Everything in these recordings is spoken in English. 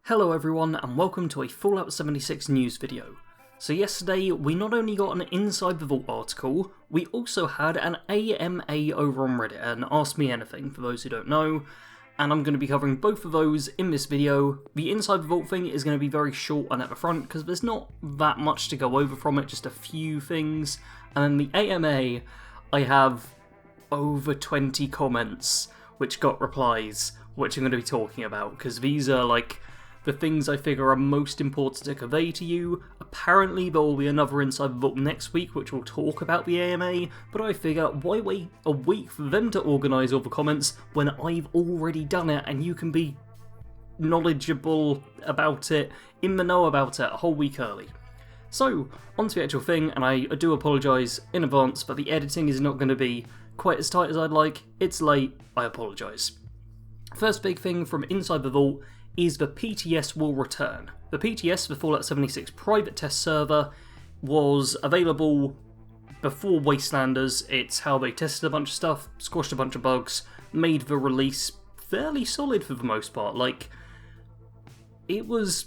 Hello everyone and welcome to a Fallout 76 news video. So yesterday we not only got an Inside the Vault article, we also had an AMA over on Reddit, and Ask Me Anything for those who don't know, and I'm going to be covering both of those in this video. The Inside the Vault thing is going to be very short and at the front because there's not that much to go over from it, just a few things, and then the AMA I have over 20 comments which got replies, which I'm going to be talking about, because these are like the things I figure are most important to convey to you. Apparently there will be another Inside the Vault next week which will talk about the AMA, but I figure why wait a week for them to organise all the comments when I've already done it and you can be knowledgeable about it, in the know about it, a whole week early. So, on to the actual thing, and I do apologise in advance, but the editing is not going to be quite as tight as I'd like. It's late, I apologise. First big thing from Inside the Vault is the Pts Will Return. The Pts, the Fallout 76 private test server, was available before Wastelanders. It's how they tested a bunch of stuff, squashed a bunch of bugs, made the release fairly solid for the most part. Like, it was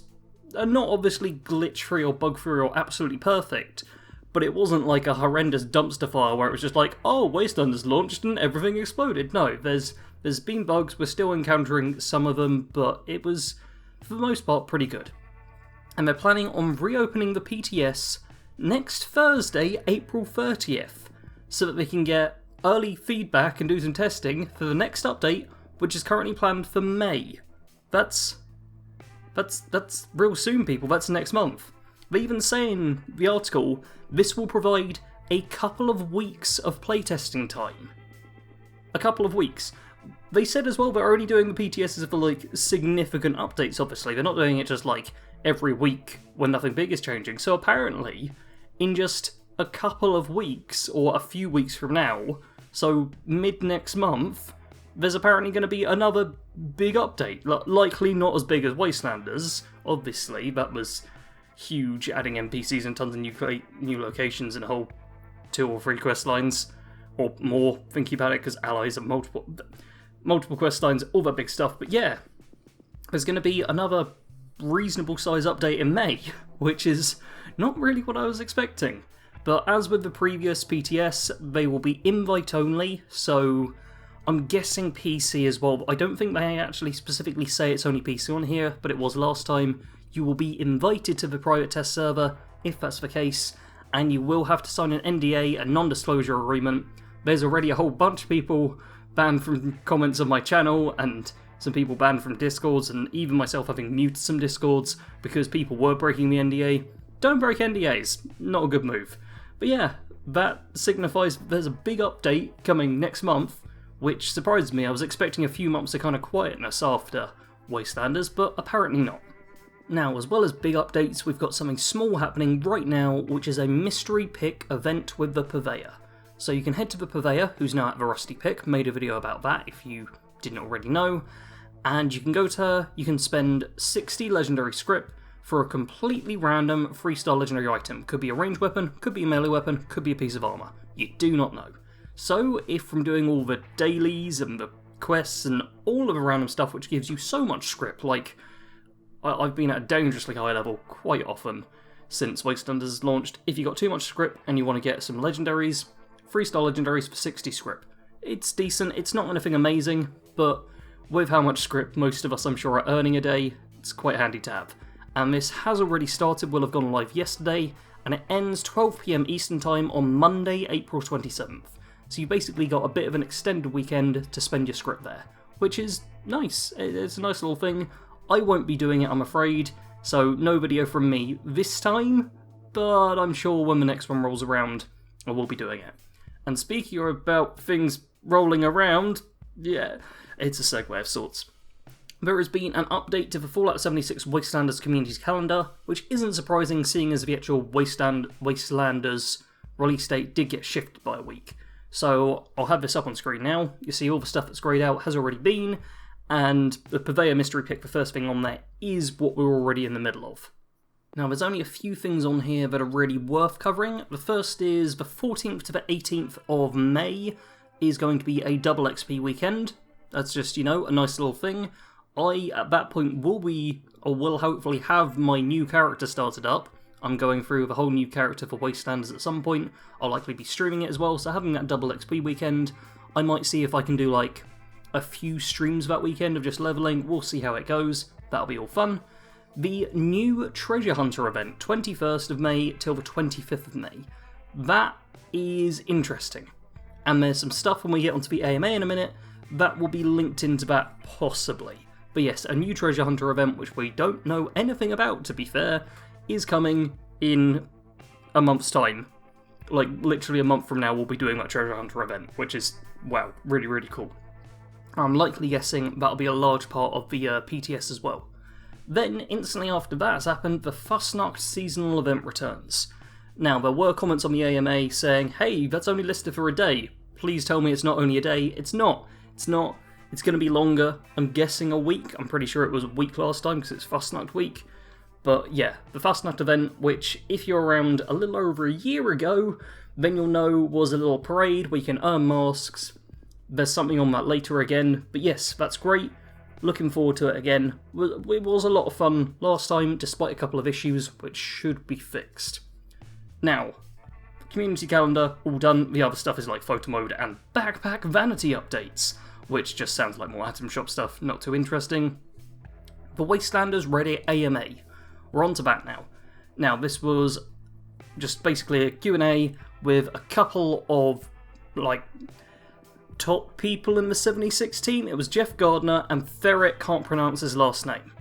not obviously glitch-free or bug-free or absolutely perfect, but it wasn't like a horrendous dumpster fire where it was just like, oh, Wastelanders launched and everything exploded. No, there's been bugs, we're still encountering some of them, but it was, for the most part, pretty good. And they're planning on reopening the PTS next Thursday, April 30th, so that they can get early feedback and do some testing for the next update, which is currently planned for May. That's real soon, people, that's next month. They even say in the article, this will provide a couple of weeks of playtesting time. A couple of weeks. They said as well they're only doing the PTSs for like significant updates, obviously. They're not doing it just like every week when nothing big is changing. So apparently, in just a couple of weeks, or a few weeks from now, so mid next month, there's apparently going to be another big update. Likely not as big as Wastelanders, obviously. That was huge, adding NPCs and tons of new locations and a whole 2 or 3 quest lines, or more, thinking about it, because allies are multiple quest lines, all that big stuff. But yeah, there's going to be another reasonable size update in May, which is not really what I was expecting. But as with the previous PTS, they will be invite only, so I'm guessing PC as well. I don't think they actually specifically say it's only PC on here, but it was last time. You will be invited to the private test server, if that's the case, and you will have to sign an NDA, a non-disclosure agreement. There's already a whole bunch of people banned from comments on my channel, and some people banned from Discords, and even myself having muted some Discords because people were breaking the NDA. Don't break NDAs, not a good move. But yeah, that signifies there's a big update coming next month, which surprised me. I was expecting a few months of kind of quietness after Wastelanders, but apparently not. Now, as well as big updates, we've got something small happening right now, which is a mystery pick event with the Purveyor. So you can head to the Purveyor, who's now at the Rusty Pick, made a video about that if you didn't already know, and you can go to her, you can spend 60 legendary script for a completely random 3-star legendary item. Could be a ranged weapon, could be a melee weapon, could be a piece of armour. You do not know. So, if from doing all the dailies and the quests and all of the random stuff which gives you so much script, like I've been at a dangerously high level quite often since Wastelanders launched. If you got too much script and you want to get some legendaries, 3-star legendaries for 60 script. It's decent, it's not anything amazing, but with how much script most of us I'm sure are earning a day, it's quite handy to have. And this has already started, will have gone live yesterday, and it ends 12 PM Eastern Time on Monday, April 27th. So you basically got a bit of an extended weekend to spend your script there, which is nice. It's a nice little thing. I won't be doing it, I'm afraid, so no video from me this time, but I'm sure when the next one rolls around, I will be doing it. And speaking about things rolling around, yeah, it's a segue of sorts. There has been an update to the Fallout 76 Wastelanders community's calendar, which isn't surprising seeing as the actual Wastelanders release date did get shifted by a week. So I'll have this up on screen now. You see all the stuff that's greyed out has already been, and the Purveyor mystery pick, the first thing on there, is what we're already in the middle of. Now, there's only a few things on here that are really worth covering. The first is the 14th to the 18th of May is going to be a double XP weekend. That's just, you know, a nice little thing. at that point, will hopefully have my new character started up. I'm going through with a whole new character for Wastelanders at some point. I'll likely be streaming it as well, so having that double XP weekend, I might see if I can do like a few streams that weekend of just leveling. We'll see how it goes. That'll be all fun. The new Treasure Hunter event, 21st of May till the 25th of May. That is interesting. And there's some stuff when we get onto the AMA in a minute that will be linked into that possibly. But yes, a new Treasure Hunter event, which we don't know anything about, to be fair, is coming in a month's time. Like, literally a month from now, we'll be doing that Treasure Hunter event, which is, wow, really, really cool. I'm likely guessing that'll be a large part of the PTS as well. Then, instantly after that has happened, the Fasnacht seasonal event returns. Now, there were comments on the AMA saying, hey, that's only listed for a day. Please tell me it's not only a day. It's not. It's not. It's going to be longer. I'm guessing a week. I'm pretty sure it was a week last time because it's Fasnacht week. But yeah, the Fasnacht event, which if you're around a little over a year ago, then you'll know was a little parade where you can earn masks. There's something on that later again. But yes, that's great. Looking forward to it again. It was a lot of fun last time, despite a couple of issues, which should be fixed. Now, community calendar, all done. The other stuff is like photo mode and backpack vanity updates, which just sounds like more Atom Shop stuff, not too interesting. The Wastelanders Reddit AMA. We're on to that now. Now, this was just basically a Q&A with a couple of, like, top people in the 76 team. It was Jeff Gardner and Ferret can't pronounce his last name.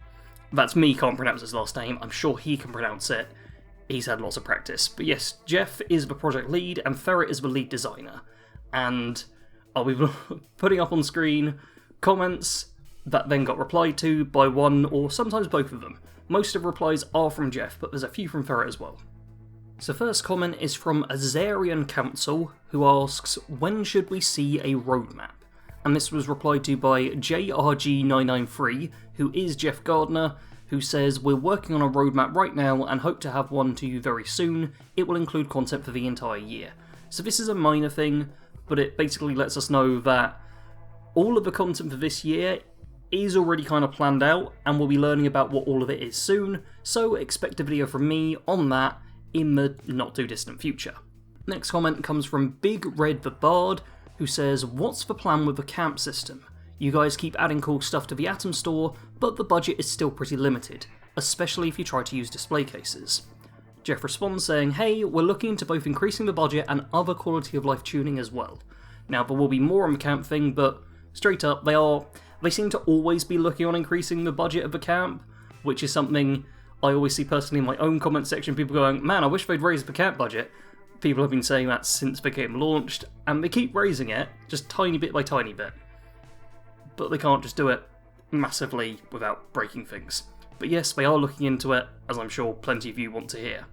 That's me can't pronounce his last name. I'm sure he can pronounce it. He's had lots of practice. But yes, Jeff is the project lead and Ferret is the lead designer. And I'll be putting up on screen comments that then got replied to by one or sometimes both of them. Most of the replies are from Jeff, but there's a few from Ferret as well. So first comment is from Azarian Council, who asks, when should we see a roadmap? And this was replied to by JRG993, who is Jeff Gardner, who says, we're working on a roadmap right now and hope to have one to you very soon. It will include content for the entire year. So this is a minor thing, but it basically lets us know that all of the content for this year is already kind of planned out, and we'll be learning about what all of it is soon, so expect a video from me on that in the not too distant future. Next comment comes from Big Red the Bard, who says, what's the plan with the camp system? You guys keep adding cool stuff to the Atom Store, but the budget is still pretty limited, especially if you try to use display cases. Jeff responds saying, hey, we're looking into both increasing the budget and other quality of life tuning as well. Now, there will be more on the camp thing, but straight up, they seem to always be looking on increasing the budget of the camp, which is something I always see personally in my own comment section, people going, man, I wish they'd raise the camp budget. People have been saying that since the game launched, and they keep raising it, just tiny bit by tiny bit. But they can't just do it massively without breaking things. But yes, they are looking into it, as I'm sure plenty of you want to hear.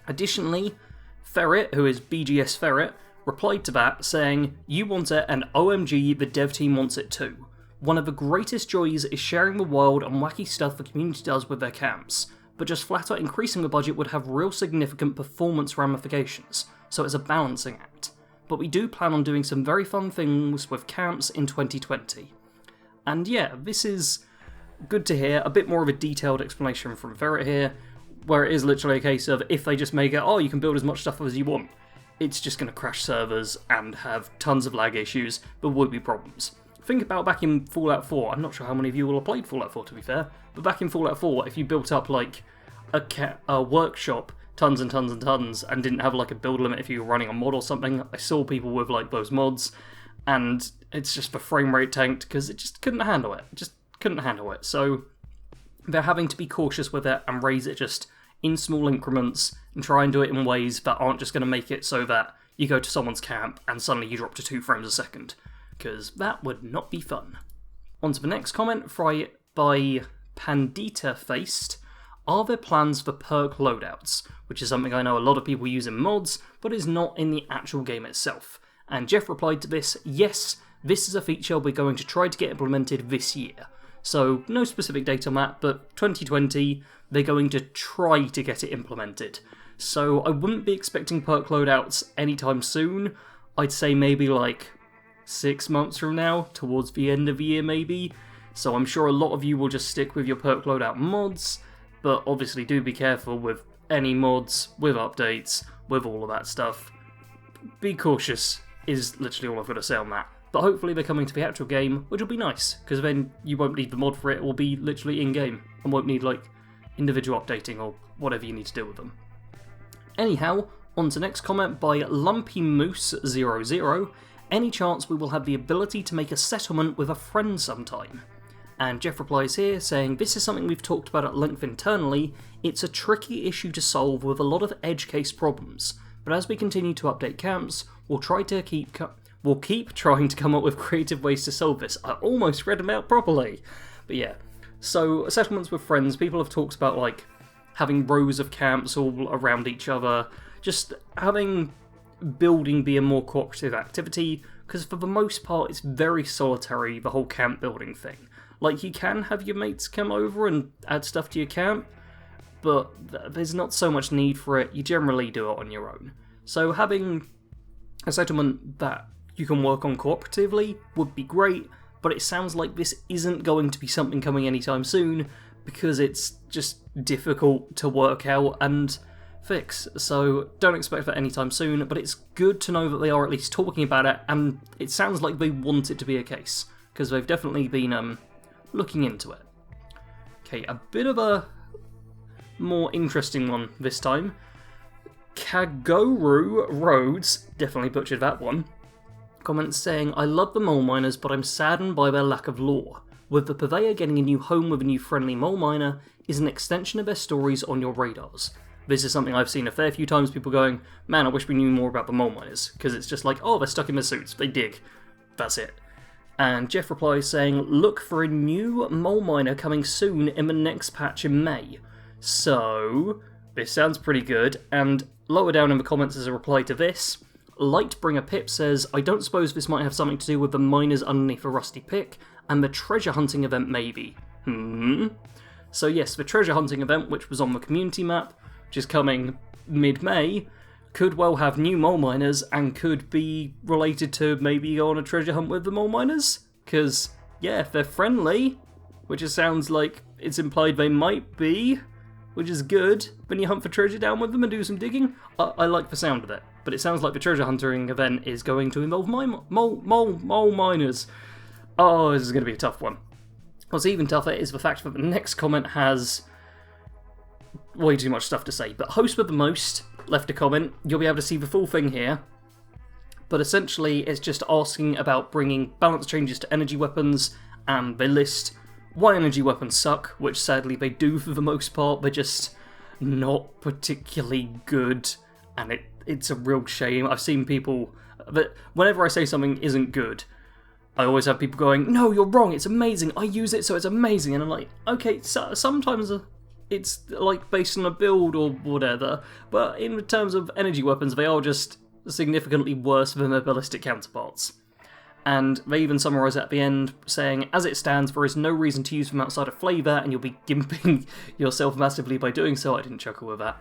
Additionally, Ferret, who is BGS Ferret, replied to that saying, you want it and OMG, the dev team wants it too. One of the greatest joys is sharing the wild and wacky stuff the community does with their camps, but just flat out increasing the budget would have real significant performance ramifications, so it's a balancing act. But we do plan on doing some very fun things with camps in 2020. And yeah, this is good to hear, a bit more of a detailed explanation from Ferret here, where it is literally a case of if they just make it, oh, you can build as much stuff as you want, it's just going to crash servers and have tons of lag issues, but would be problems. Think about back in Fallout 4, I'm not sure how many of you will have played Fallout 4 to be fair, but back in Fallout 4, if you built up like a workshop, tons and tons and tons, and didn't have like a build limit if you were running a mod or something, I saw people with like those mods, and it's just the frame rate tanked because it just couldn't handle it. It just couldn't handle it. So they're having to be cautious with it and raise it just in small increments and try and do it in ways that aren't just going to make it so that you go to someone's camp and suddenly you drop to 2 frames a second, because that would not be fun. On to the next comment by Pandita Faced. Are there plans for perk loadouts? Which is something I know a lot of people use in mods, but is not in the actual game itself. And Jeff replied to this, yes, this is a feature we're going to try to get implemented this year. So, no specific date on that, but 2020, they're going to try to get it implemented. So, I wouldn't be expecting perk loadouts anytime soon. I'd say maybe like 6 months from now, towards the end of the year maybe. so I'm sure a lot of you will just stick with your perk loadout mods, but obviously do be careful with any mods, with updates, with all of that stuff. Be cautious is literally all I've got to say on that. But hopefully they're coming to the actual game, which will be nice, because then you won't need the mod for it, it will be literally in-game, and won't need, like, individual updating or whatever you need to do with them. Anyhow, on to next comment by LumpyMoose00. Any chance we will have the ability to make a settlement with a friend sometime? And Jeff replies here saying, this is something we've talked about at length internally. It's a tricky issue to solve with a lot of edge case problems, but as we continue to update camps, we'll keep trying to come up with creative ways to solve this. I almost read them out properly. But yeah, so settlements with friends, people have talked about like having rows of camps all around each other, just having building be a more cooperative activity, because for the most part it's very solitary, the whole camp building thing. Like, you can have your mates come over and add stuff to your camp, but there's not so much need for it, you generally do it on your own. So having a settlement that you can work on cooperatively would be great, but it sounds like this isn't going to be something coming anytime soon, because it's just difficult to work out and fix, so don't expect that anytime soon, but it's good to know that they are at least talking about it, and it sounds like they want it to be a case, because they've definitely been looking into it. Okay, a bit of a more interesting one this time. Kagoru Roads, definitely butchered that one, comments saying, I love the mole miners, but I'm saddened by their lack of lore. With the Purveyor getting a new home with a new friendly mole miner, is an extension of their stories on your radars. This is something I've seen a fair few times, people going, man, I wish we knew more about the mole miners, because it's just like, oh, they're stuck in their suits, they dig. That's it. And Jeff replies saying, look for a new mole miner coming soon in the next patch in May. So, this sounds pretty good, and lower down in the comments as a reply to this, Lightbringer Pip says, I don't suppose this might have something to do with the miners underneath a rusty pick, and the treasure hunting event maybe. So yes, the treasure hunting event, which was on the community map, which is coming mid-May, could well have new mole miners and could be related to maybe go on a treasure hunt with the mole miners. Because, yeah, if they're friendly, which it sounds like it's implied they might be, which is good, when you hunt for treasure down with them and do some digging, I like the sound of it. But it sounds like the treasure hunting event is going to involve mole miners. Oh, this is going to be a tough one. What's even tougher is the fact that the next comment has way too much stuff to say, but Host with the Most left a comment. You'll be able to see the full thing here, but essentially it's just asking about bringing balance changes to energy weapons, and they list why energy weapons suck, which sadly they do for the most part. They're just not particularly good, and it's a real shame. I've seen people that whenever I say something isn't good, I always have people going, no, you're wrong, it's amazing, I use it so it's amazing, and I'm like, okay, so sometimes it's like based on a build or whatever, but in terms of energy weapons, they are just significantly worse than their ballistic counterparts. And they even summarise at the end, saying, as it stands, there is no reason to use them outside of flavour, and you'll be gimping yourself massively by doing so. I didn't chuckle with that.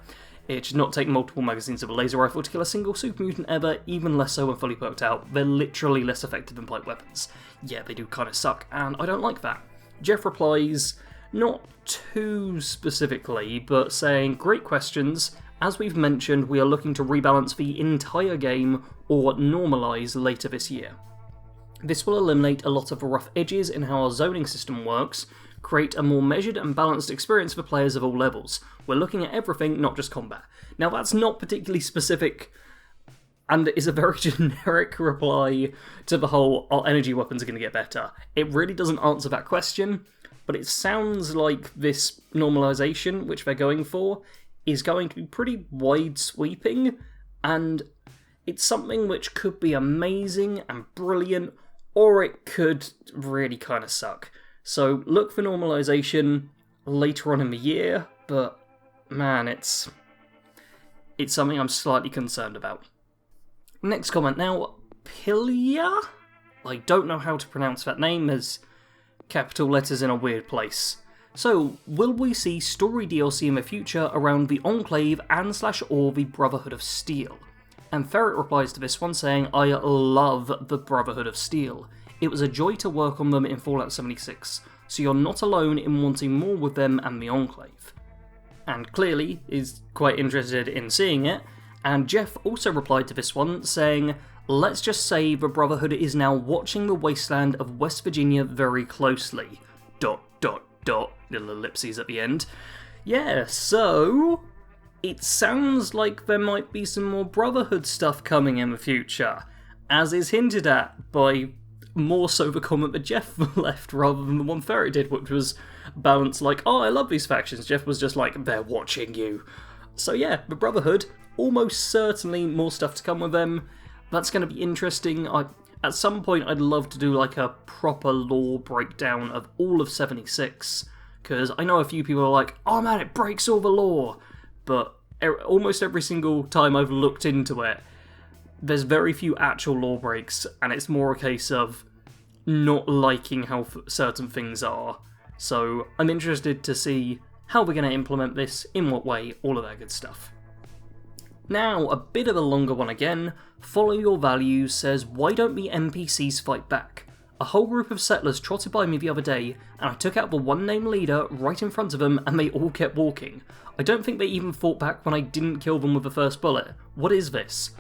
It should not take multiple magazines of a laser rifle to kill a single super mutant ever, even less so when fully perked out. They're literally less effective than light weapons. Yeah, they do kind of suck, and I don't like that. Jeff replies, not too specifically, but saying, great questions. As we've mentioned, we are looking to rebalance the entire game or normalise later this year. This will eliminate a lot of the rough edges in how our zoning system works, create a more measured and balanced experience for players of all levels. We're looking at everything, not just combat. Now that's not particularly specific, and is a very generic reply to the whole, our energy weapons are going to get better. It really doesn't answer that question, but it sounds like this normalisation, which they're going for, is going to be pretty wide-sweeping, and it's something which could be amazing and brilliant, or it could really kind of suck. So look for normalisation later on in the year, but man, it's something I'm slightly concerned about. Next comment now, Pilia? I don't know how to pronounce that name, there's capital letters in a weird place. So, will we see story DLC in the future around the Enclave and/or the Brotherhood of Steel? And Ferret replies to this one saying, I love the Brotherhood of Steel. It was a joy to work on them in Fallout 76. so you're not alone in wanting more with them and the Enclave. And clearly is quite interested in seeing it, and Jeff also replied to this one saying, "Let's just say the Brotherhood is now watching the wasteland of West Virginia very closely. ... Little ellipses at the end. Yeah, so it sounds like there might be some more Brotherhood stuff coming in the future, as is hinted at by more so the comment that Jeff left rather than the one Ferret did, which was balanced like, oh, I love these factions. Jeff was just like, they're watching you. So yeah, the Brotherhood, almost certainly more stuff to come with them. That's going to be interesting. At some point, I'd love to do like a proper lore breakdown of all of 76, because I know a few people are like, oh man, it breaks all the lore, but almost every single time I've looked into it, there's very few actual lore breaks, and it's more a case of not liking how certain things are. So I'm interested to see how we're going to implement this, in what way, all of that good stuff. Now, a bit of a longer one again. Follow Your Values says, why don't the NPCs fight back? A whole group of settlers trotted by me the other day, and I took out the one named leader right in front of them, and they all kept walking. I don't think they even fought back when I didn't kill them with the first bullet. What is this?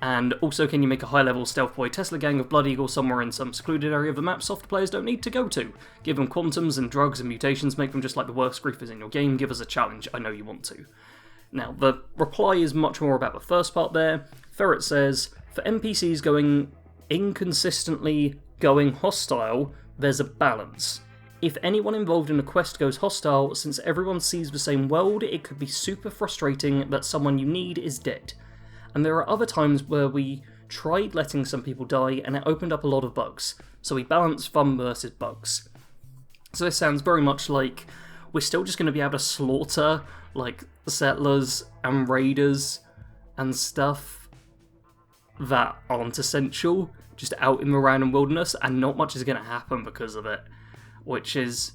And also, can you make a high-level stealth boy Tesla gang of Blood Eagle somewhere in some secluded area of the map soft players don't need to go to? Give them quantums and drugs and mutations, make them just like the worst griefers in your game, give us a challenge, I know you want to. Now, the reply is much more about the first part there. Ferret says, for NPCs going inconsistently going hostile, there's a balance. If anyone involved in a quest goes hostile, since everyone sees the same world, it could be super frustrating that someone you need is dead. And there are other times where we tried letting some people die and it opened up a lot of bugs. So we balance fun versus bugs. So this sounds very much like we're still just going to be able to slaughter like settlers and raiders and stuff that aren't essential, just out in the random wilderness, and not much is going to happen because of it, which is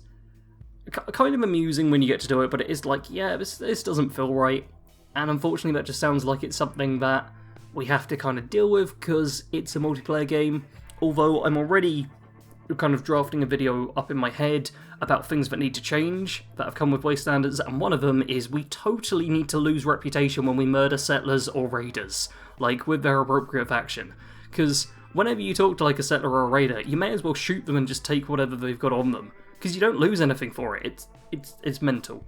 kind of amusing when you get to do it, but it is like, yeah, this doesn't feel right, and unfortunately that just sounds like it's something that we have to kind of deal with because it's a multiplayer game, although I'm already kind of drafting a video up in my head about things that need to change that have come with Wastelanders, and one of them is we totally need to lose reputation when we murder settlers or raiders, like with their appropriate faction, because whenever you talk to like a settler or a raider, you may as well shoot them and just take whatever they've got on them, because you don't lose anything for it. It's mental.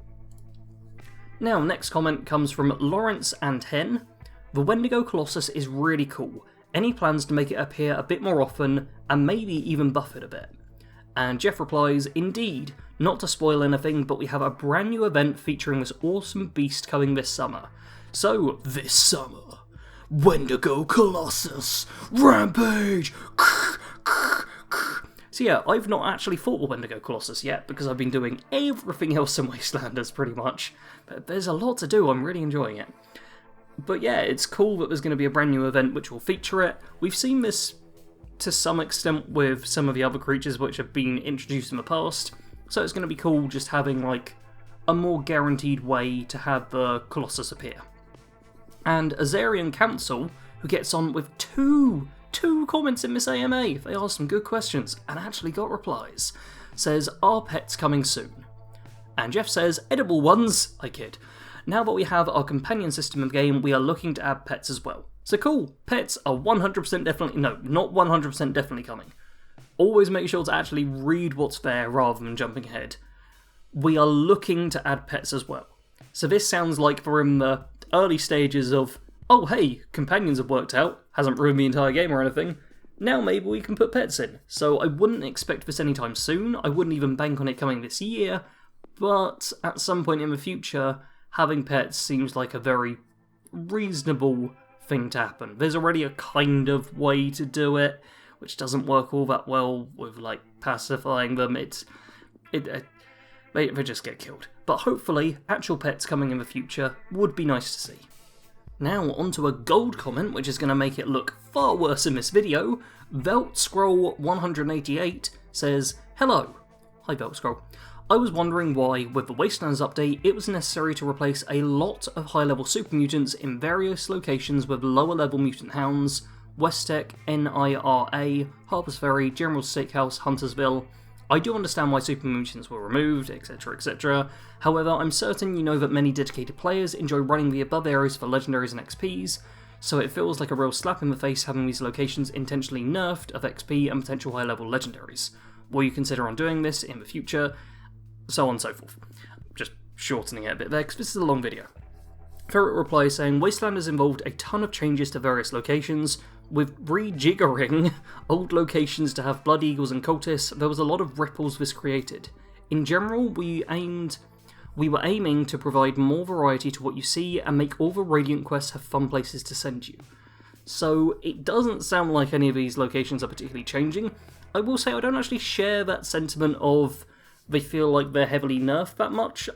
Now, next comment comes from Lawrence and Hen. The Wendigo Colossus is really cool. Any plans to make it appear a bit more often, and maybe even buff it a bit? And Jeff replies, indeed, not to spoil anything, but we have a brand new event featuring this awesome beast coming this summer. So, this summer, Wendigo Colossus, Rampage! So yeah, I've not actually fought the Wendigo Colossus yet, because I've been doing everything else in Wastelanders, pretty much. But there's a lot to do, I'm really enjoying it. But yeah, it's cool that there's going to be a brand new event which will feature it. We've seen this to some extent with some of the other creatures which have been introduced in the past, so it's going to be cool just having like a more guaranteed way to have the Colossus appear. And Azarian Council, who gets on with two comments in this AMA, they asked some good questions and actually got replies, says, are pets coming soon? And Jeff says, edible ones, I kid. Now that we have our companion system in the game, we are looking to add pets as well. So cool, pets are 100% definitely, no, not 100% definitely coming. Always make sure to actually read what's there rather than jumping ahead. We are looking to add pets as well. So this sounds like we're in the early stages of, oh hey, companions have worked out, hasn't ruined the entire game or anything, now maybe we can put pets in. So I wouldn't expect this anytime soon, I wouldn't even bank on it coming this year, but at some point in the future, having pets seems like a very reasonable thing to happen. There's already a kind of way to do it, which doesn't work all that well with like pacifying them. They just get killed. But hopefully, actual pets coming in the future would be nice to see. Now onto a gold comment, which is going to make it look far worse in this video. Veltscroll 188 says, hello. Hi Veltscroll. I was wondering why, with the Wastelands update, it was necessary to replace a lot of high-level super mutants in various locations with lower-level mutant hounds, West Tech, NIRA, Harper's Ferry, General Steakhouse, Huntersville. I do understand why super mutants were removed, etc, etc. However, I'm certain you know that many dedicated players enjoy running the above areas for legendaries and XPs, so it feels like a real slap in the face having these locations intentionally nerfed of XP and potential high level legendaries. Will you consider on doing this in the future? So on and so forth. Just shortening it a bit there, because this is a long video. Ferret replies saying, Wastelanders involved a ton of changes to various locations. With rejiggering old locations to have Blood Eagles and Cultists, there was a lot of ripples this created. In general, we were aiming to provide more variety to what you see and make all the Radiant quests have fun places to send you. So it doesn't sound like any of these locations are particularly changing. I will say I don't actually share that sentiment of they feel like they're heavily nerfed that much.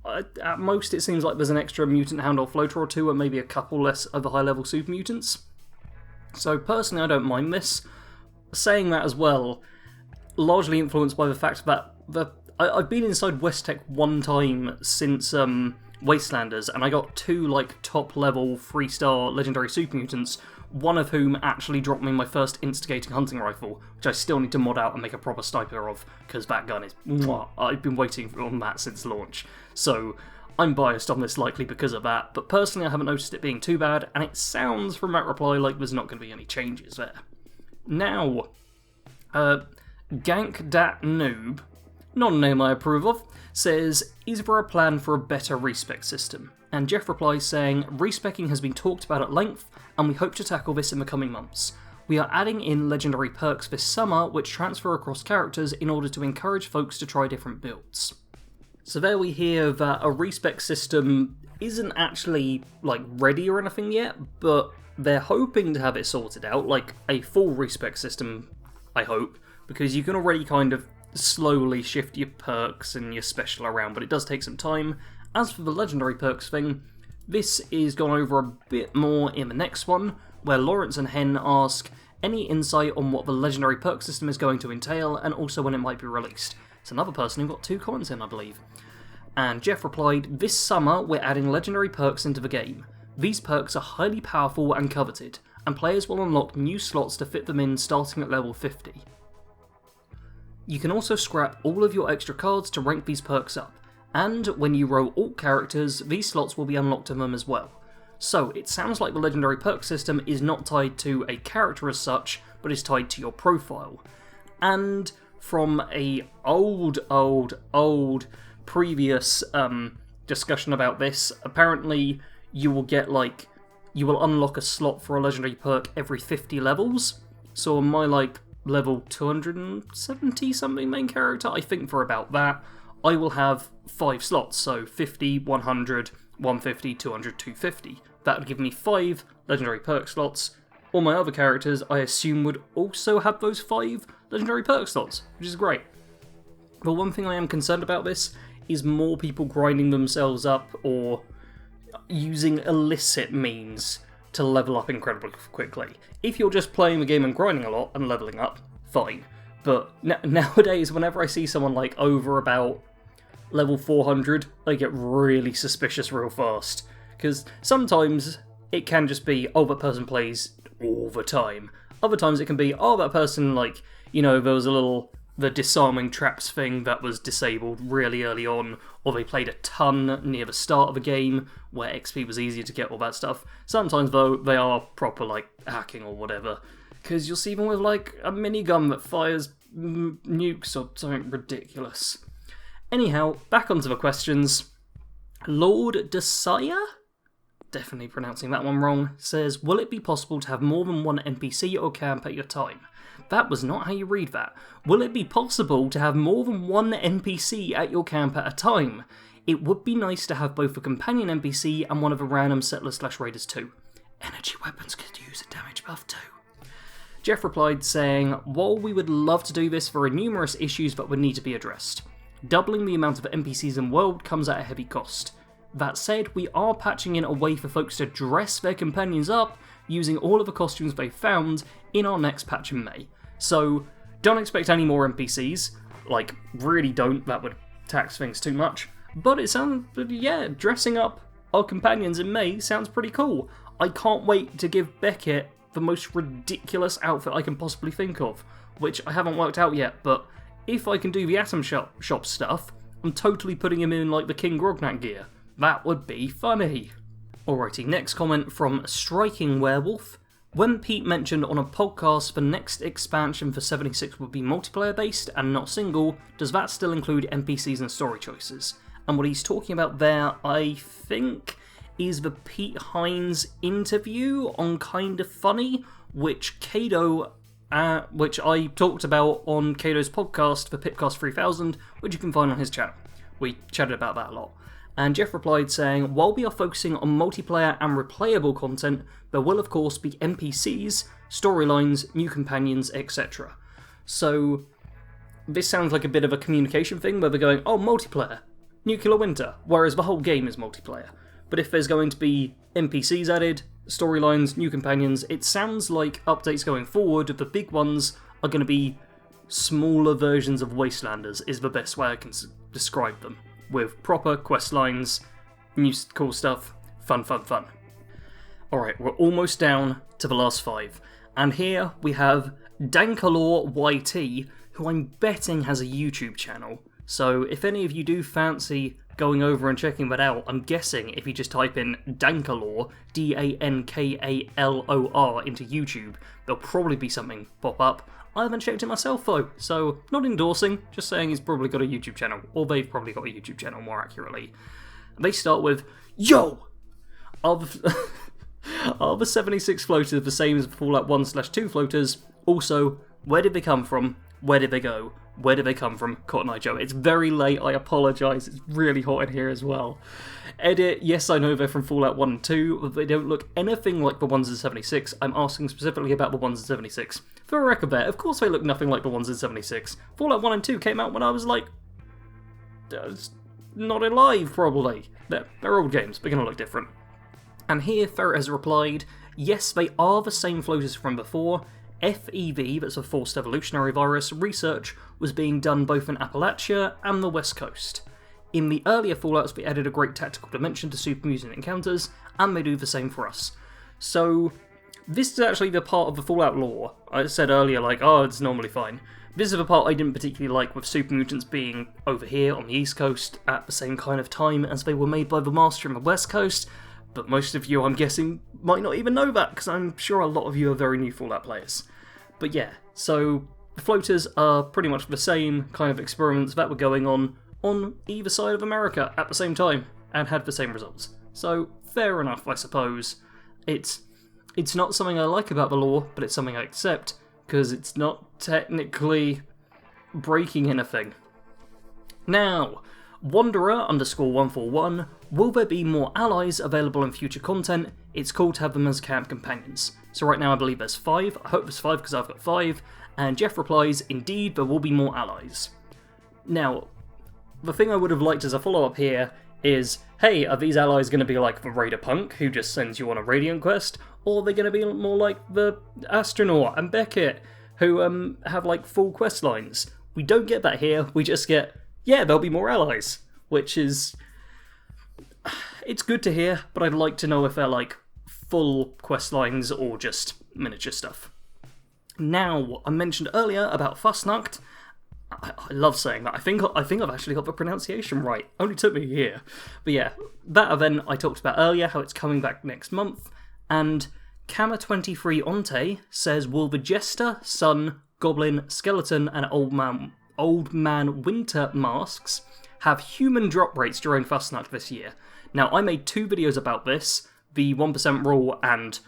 At most it seems like there's an extra mutant hound or floater or two and maybe a couple less of the high level super mutants. So personally I don't mind this. Saying that as well, largely influenced by the fact that I've been inside West Tech one time since Wastelanders, and I got 2 like top level 3-star legendary super mutants, one of whom actually dropped me my first instigating hunting rifle, which I still need to mod out and make a proper sniper of, because that gun is mwah. I've been waiting on that since launch. So I'm biased on this likely because of that, but personally I haven't noticed it being too bad, and it sounds from that reply like there's not going to be any changes there. Now, Gank.Noob, not a name I approve of, says, is there a plan for a better respec system? And Jeff replies saying, respecing has been talked about at length, and we hope to tackle this in the coming months. We are adding in legendary perks this summer which transfer across characters in order to encourage folks to try different builds. So there we hear that a respec system isn't actually like ready or anything yet, but they're hoping to have it sorted out, like a full respec system, I hope, because you can already kind of slowly shift your perks and your special around, but it does take some time. As for the legendary perks thing, this is gone over a bit more in the next one, where Lawrence and Hen ask any insight on what the legendary perk system is going to entail, and also when it might be released. It's another person who got 2 comments in, I believe. And Jeff replied, this summer we're adding legendary perks into the game. These perks are highly powerful and coveted, and players will unlock new slots to fit them in starting at level 50. You can also scrap all of your extra cards to rank these perks up, and when you roll alt characters, these slots will be unlocked in them as well. So it sounds like the legendary perk system is not tied to a character as such, but is tied to your profile. And from a old previous discussion about this, apparently you will get you will unlock a slot for a legendary perk every 50 levels. So on my level 270 something main character, I think for about that, I will have 5 slots, so 50, 100, 150, 200, 250. That would give me 5 legendary perk slots. All my other characters, I assume, would also have those 5 legendary perk slots, which is great. But one thing I am concerned about this is more people grinding themselves up or using illicit means to level up incredibly quickly. If you're just playing the game and grinding a lot and leveling up, fine. But nowadays, whenever I see someone over about level 400, I get really suspicious real fast. Because sometimes it can just be, oh, that person plays all the time. Other times it can be, oh, that person, there was the disarming traps thing that was disabled really early on, or they played a ton near the start of the game, where XP was easier to get, all that stuff. Sometimes, though, they are proper, hacking or whatever. Because you'll see them with, a minigun that fires nukes or something ridiculous. Anyhow, back onto the questions. Lord Desire? Definitely pronouncing that one wrong. Says, will it be possible to have more than one NPC or camp at your time? That was not how you read that. Will it be possible to have more than one NPC at your camp at a time? It would be nice to have both a companion NPC and one of the random settlers/raiders too. Energy weapons could use a damage buff too. Jeff replied saying, while we would love to do this, there are numerous issues that would need to be addressed. Doubling the amount of NPCs in world comes at a heavy cost. That said, we are patching in a way for folks to dress their companions up using all of the costumes they found in our next patch in May. So, don't expect any more NPCs. Really don't, that would tax things too much. But it sounds, dressing up our companions in May sounds pretty cool. I can't wait to give Beckett the most ridiculous outfit I can possibly think of, which I haven't worked out yet, but if I can do the Atom Shop stuff, I'm totally putting him in like the King Grognak gear. That would be funny. Alrighty, next comment from Striking Werewolf. When Pete mentioned on a podcast the next expansion for 76 would be multiplayer based and not single, does that still include NPCs and story choices? And what he's talking about there, I think, is the Pete Hines interview on Kinda Funny, which which I talked about on Kado's podcast for Pipcast 3000, which you can find on his channel. We chatted about that a lot. And Jeff replied saying, while we are focusing on multiplayer and replayable content, there will of course be NPCs, storylines, new companions, etc. So, this sounds like a bit of a communication thing where they're going, oh, multiplayer, Nuclear Winter, whereas the whole game is multiplayer. But if there's going to be NPCs added, storylines, new companions, it sounds like updates going forward, the big ones are going to be smaller versions of Wastelanders, is the best way I can describe them. With proper quest lines, new cool stuff, fun. Alright, we're almost down to the last 5. And here we have Dankalore YT, who I'm betting has a YouTube channel. So if any of you do fancy going over and checking that out, I'm guessing if you just type in Dankalore, Dankalor, into YouTube, there'll probably be something pop up. I haven't checked it myself though, so not endorsing, just saying he's probably got a YouTube channel, or they've probably got a YouTube channel more accurately. They start with, yo! Are the 76 floaters the same as the Fallout 1/2 floaters? Also, where did they come from? Where did they go? Where did they come from? Cotton Eye Joe. It's very late, I apologise, it's really hot in here as well. Edit, yes I know they're from Fallout 1 and 2, but they don't look anything like the ones in 76. I'm asking specifically about the ones in 76. For a record there, of course they look nothing like the ones in 76. Fallout 1 and 2 came out when I was like... not alive, probably. They're old games, they're gonna look different. And here Ferret has replied, yes they are the same floaters from before. FEV, that's a forced evolutionary virus, research was being done both in Appalachia and the West Coast. In the earlier Fallouts, they added a great tactical dimension to super mutant encounters, and they do the same for us. So, this is actually the part of the Fallout lore. I said earlier, like, oh, it's normally fine. This is the part I didn't particularly like, with super mutants being over here on the East Coast at the same kind of time as they were made by the Master on the West Coast, but most of you, I'm guessing, might not even know that, because I'm sure a lot of you are very new Fallout players. But yeah, so the floaters are pretty much the same kind of experiments that were going on either side of America at the same time, and had the same results. So, fair enough, I suppose. It's not something I like about the lore, but it's something I accept, because it's not technically breaking anything. Now, Wanderer_141, will there be more allies available in future content? It's cool to have them as camp companions. So right now I believe there's 5, I hope there's 5 because I've got 5, and Jeff replies, indeed there will be more allies. Now, the thing I would have liked as a follow-up here is, hey, are these allies going to be like the Raider Punk, who just sends you on a Radiant quest, or are they going to be more like the Astronaut and Beckett, who have like full quest lines? We don't get that here, we just get, yeah, there'll be more allies, which is... it's good to hear, but I'd like to know if they're like full quest lines or just miniature stuff. Now, I mentioned earlier about Fasnacht. I love saying that. I think I've actually got the pronunciation right. Only took me a year. But yeah, that event I talked about earlier, how it's coming back next month, and Kama23 Onte says, will the Jester, Sun, Goblin, Skeleton, and Old Man Winter masks have human drop rates during Fasnacht this year? Now, I made 2 videos about this, the 1% rule and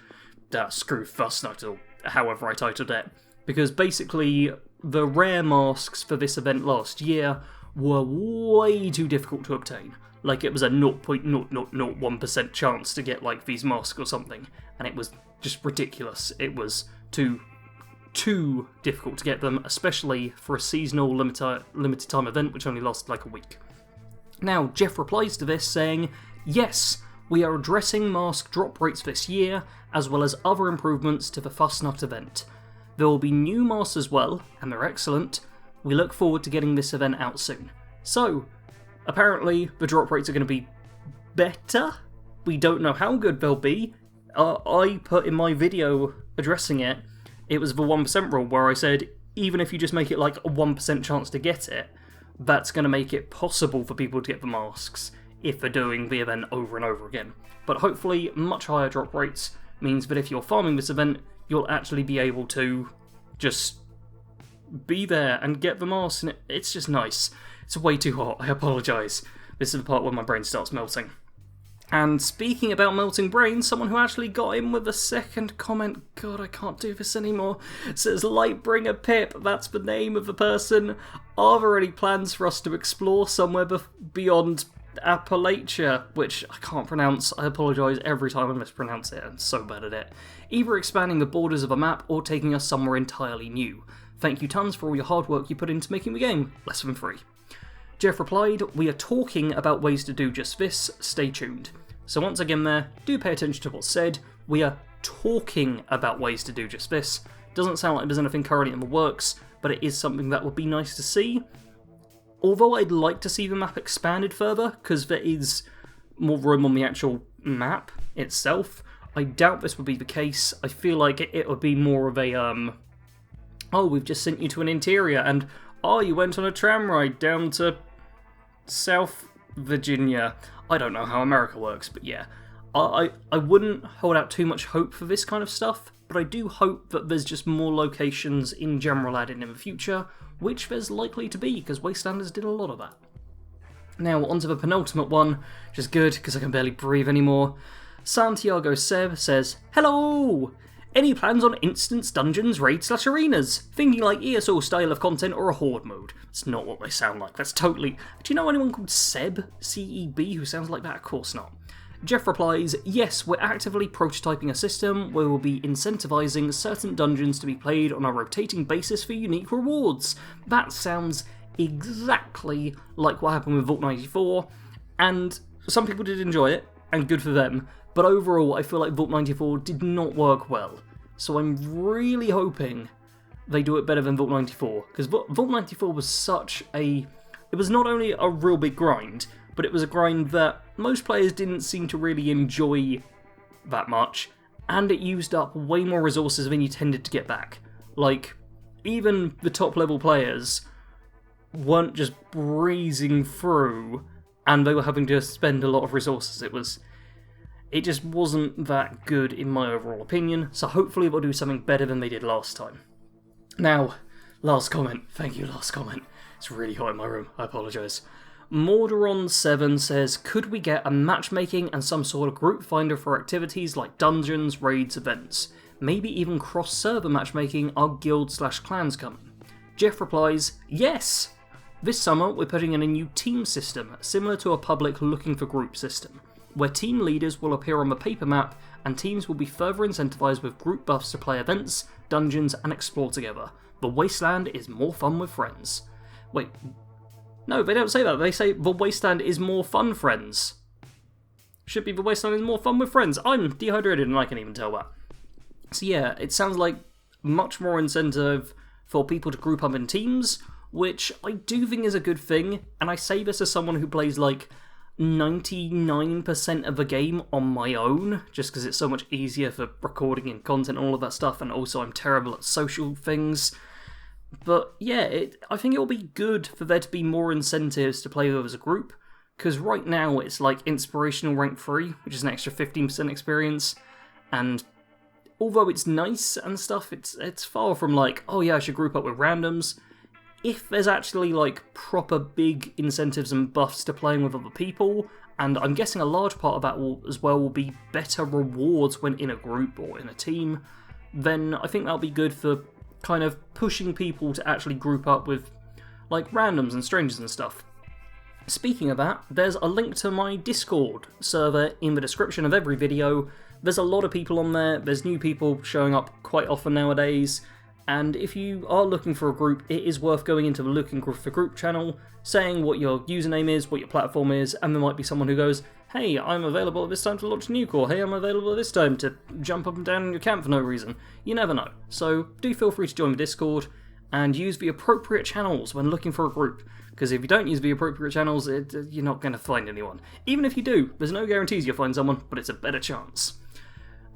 Screw Fasnacht, or however I titled it, because basically the rare masks for this event last year were way too difficult to obtain. Like, it was a 0.0001% chance to get, like, these masks or something, and it was just ridiculous. It was too difficult to get them, especially for a seasonal limited time event, which only lasted like a week. Now, Jeff replies to this saying, yes, we are addressing mask drop rates this year, as well as other improvements to the Fasnacht event. There will be new masks as well, and they're excellent. We look forward to getting this event out soon. So, apparently the drop rates are going to be better? We don't know how good they'll be. I put in my video addressing it, it was the 1% rule where I said, even if you just make it like a 1% chance to get it, that's going to make it possible for people to get the masks if they're doing the event over and over again. But hopefully much higher drop rates means that if you're farming this event, you'll actually be able to just be there and get the masks, and it's just nice. It's way too hot, I apologise. This is the part where my brain starts melting. And speaking about melting brains, someone who actually got in with a second comment, God, I can't do this anymore, says Lightbringer Pip, that's the name of the person. Are there any plans for us to explore somewhere beyond Appalachia, which I can't pronounce, I apologise every time I mispronounce it, I'm so bad at it. Either expanding the borders of a map or taking us somewhere entirely new. Thank you tons for all your hard work you put into making the game less than free. Jeff replied, we are talking about ways to do just this, stay tuned. So once again there, do pay attention to what's said, we are talking about ways to do just this. Doesn't sound like there's anything currently in the works, but it is something that would be nice to see. Although I'd like to see the map expanded further, because there is more room on the actual map itself, I doubt this would be the case. I feel like it would be more of a, oh, we've just sent you to an interior, and, oh, you went on a tram ride down to South Virginia. I don't know how America works, but yeah. I wouldn't hold out too much hope for this kind of stuff, but I do hope that there's just more locations in general added in the future, which there's likely to be, because Wastelanders did a lot of that. Now, onto the penultimate one, which is good, because I can barely breathe anymore. Santiago Seb says, hello! Any plans on instance, dungeons, raids / arenas? Thinking like ESO style of content or a horde mode. It's not what they sound like, that's totally... Do you know anyone called Seb, C-E-B, who sounds like that? Of course not. Jeff replies, yes, we're actively prototyping a system where we'll be incentivising certain dungeons to be played on a rotating basis for unique rewards. That sounds exactly like what happened with Vault 94, and some people did enjoy it, and good for them, but overall I feel like Vault 94 did not work well, so I'm really hoping they do it better than Vault 94, because Vault 94 was such a... It was not only a real big grind, but it was a grind that most players didn't seem to really enjoy that much, and it used up way more resources than you tended to get back. Like, even the top level players weren't just breezing through, and they were having to spend a lot of resources. It just wasn't that good in my overall opinion, so hopefully they'll do something better than they did last time. Now, last comment. Thank you, last comment. It's really hot in my room, I apologise. Morderon7 says, could we get a matchmaking and some sort of group finder for activities like dungeons, raids, events? Maybe even cross-server matchmaking our guild/clans coming? Jeff replies, yes! This summer we're putting in a new team system, similar to a public looking for group system, where team leaders will appear on the paper map and teams will be further incentivized with group buffs to play events, dungeons and explore together. The Wasteland is more fun with friends. Wait, no, they don't say that. They say the Wasteland is more fun, friends. Should be the Wasteland is more fun with friends. I'm dehydrated and I can even tell that. So yeah, it sounds like much more incentive for people to group up in teams, which I do think is a good thing, and I say this as someone who plays like 99% of the game on my own, just because it's so much easier for recording and content and all of that stuff, and also I'm terrible at social things. But yeah, I think it'll be good for there to be more incentives to play with as a group, because right now it's like Inspirational Rank 3, which is an extra 15% experience, and although it's nice and stuff, it's far from like, oh yeah, I should group up with randoms. If there's actually like proper big incentives and buffs to playing with other people, and I'm guessing a large part of that will be better rewards when in a group or in a team, then I think that'll be good for kind of pushing people to actually group up with like randoms and strangers and stuff. Speaking of that, there's a link to my Discord server in the description of every video. There's a lot of people on there, there's new people showing up quite often nowadays, and if you are looking for a group, it is worth going into the Looking for Group channel, saying what your username is, what your platform is, and there might be someone who goes, hey, I'm available at this time to launch a nuke, or hey, I'm available at this time to jump up and down in your camp for no reason. You never know. So do feel free to join the Discord, and use the appropriate channels when looking for a group, because if you don't use the appropriate channels, you're not going to find anyone. Even if you do, there's no guarantees you'll find someone, but it's a better chance.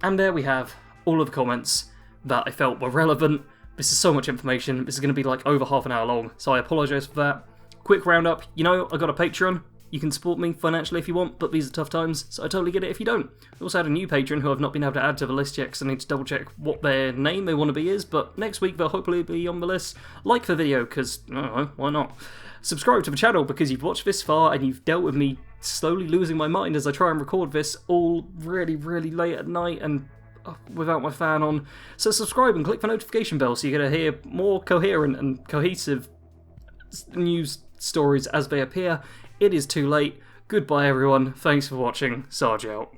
And there we have all of the comments that I felt were relevant This is so much information. This is going to be like over half an hour long, so I apologise for that. Quick roundup, you know, I got a Patreon. You can support me financially if you want, but these are tough times, so I totally get it if you don't. I also had a new patron who I've not been able to add to the list yet because I need to double check what their name they want to be is, but next week they'll hopefully be on the list. Like the video, because, I don't know, why not? Subscribe to the channel because you've watched this far and you've dealt with me slowly losing my mind as I try and record this all really, really late at night and without my fan on. So subscribe and click the notification bell so you're going to hear more coherent and cohesive news stories as they appear. It is too late. Goodbye everyone. Thanks for watching. Sarge out.